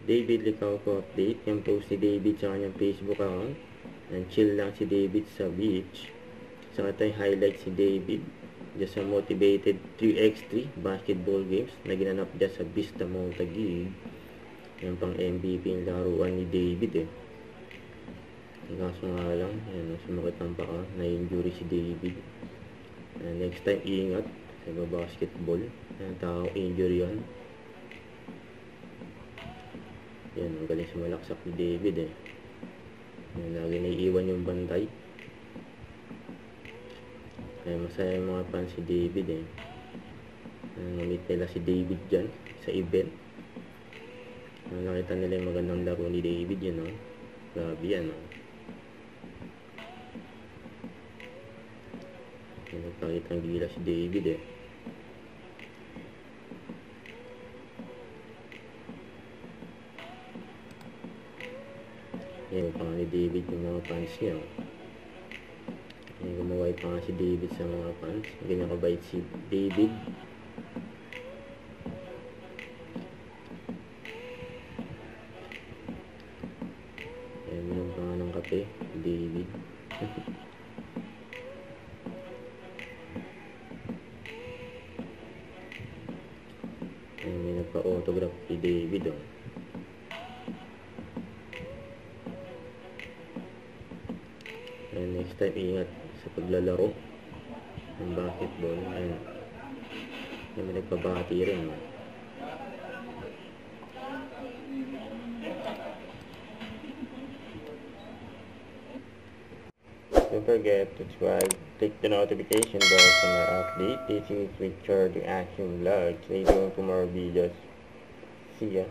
David Licauco update. Yung post ni David sa kanyang Facebook account. And chill lang si David sa beach. Saka ito yung highlight si David. Just a motivated 3x3 basketball games na ginanap dyan sa Vista Montague. Yan pang MVP yung laruan ni David eh. Kaso nga lang, yan, sumakit ng paka, na-injury si David. Next time, ingat sa basketball. Yan, tao injury yan. Yan, ang galing sumalaksak ni David eh. Yan, lagi naiiwan yung bantay. Kaya masaya yung mga fans si David eh. Namit nila si David dyan sa event. Nakita nila yung magandang laro ni David yun oh. Grabe yan oh. Nagpakita ng gila si David eh. Yan pa nga ni David yung mga fans niya oh. Gumaway pa nga si David sa mga fans. Ganyan kabait si David. Ayan, minum pa nga ng kape David. Ayan, may nagpa-autograph si David oh. Ayan, next time ingat sa paglalaro ng basketball. Ayan, may nagpabati rin oh. Don't forget to subscribe, click the notification bell for my update. This is Richard Action Vlog. Stay tuned for more videos. See ya.